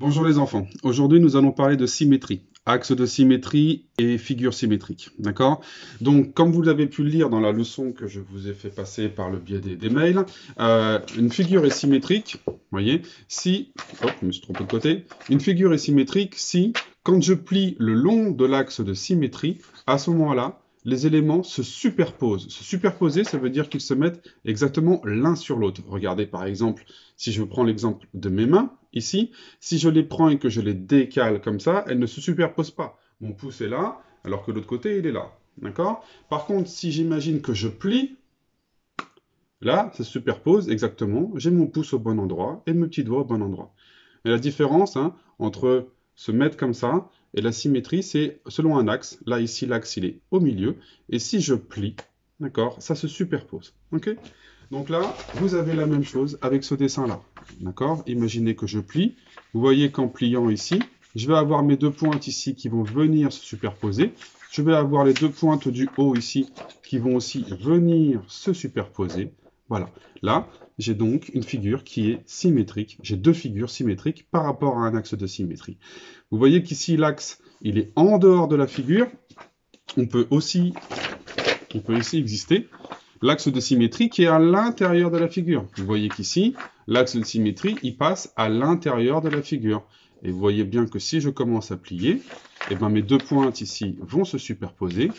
Bonjour les enfants, aujourd'hui nous allons parler de symétrie, axe de symétrie et figure symétrique, d'accord? Donc comme vous l'avez pu le lire dans la leçon que je vous ai fait passer par le biais des mails, une figure est symétrique, vous voyez, si, hop, je me suis trompé de côté, une figure est symétrique si, quand je plie le long de l'axe de symétrie, à ce moment-là, les éléments se superposent. Se superposer, ça veut dire qu'ils se mettent exactement l'un sur l'autre. Regardez par exemple, si je prends l'exemple de mes mains, ici, si je les prends et que je les décale comme ça, elles ne se superposent pas. Mon pouce est là, alors que l'autre côté, il est là. D'accord? Par contre, si j'imagine que je plie, là, ça se superpose exactement. J'ai mon pouce au bon endroit et mes petits doigts au bon endroit. Et la différence entre se mettre comme ça et la symétrie, c'est selon un axe. Là, ici, l'axe, il est au milieu. Et si je plie, d'accord, ça se superpose. Ok? Donc là, vous avez la même chose avec ce dessin-là. D'accord? Imaginez que je plie. Vous voyez qu'en pliant ici, je vais avoir mes deux pointes ici qui vont venir se superposer. Je vais avoir les deux pointes du haut ici qui vont aussi venir se superposer. Voilà. Là, j'ai donc une figure qui est symétrique. J'ai deux figures symétriques par rapport à un axe de symétrie. Vous voyez qu'ici, l'axe, il est en dehors de la figure. On peut aussi exister l'axe de symétrie qui est à l'intérieur de la figure. Vous voyez qu'ici, l'axe de symétrie, il passe à l'intérieur de la figure. Et vous voyez bien que si je commence à plier, eh ben mes deux pointes ici vont se superposer,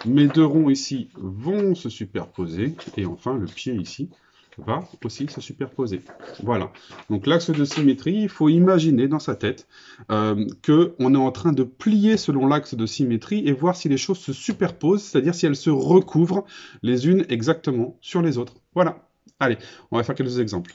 mes deux ronds ici vont se superposer, et enfin le pied ici va aussi se superposer. Voilà. Donc l'axe de symétrie, il faut imaginer dans sa tête qu'on est en train de plier selon l'axe de symétrie et voir si les choses se superposent, c'est-à-dire si elles se recouvrent les unes exactement sur les autres. Voilà. Allez, on va faire quelques exemples.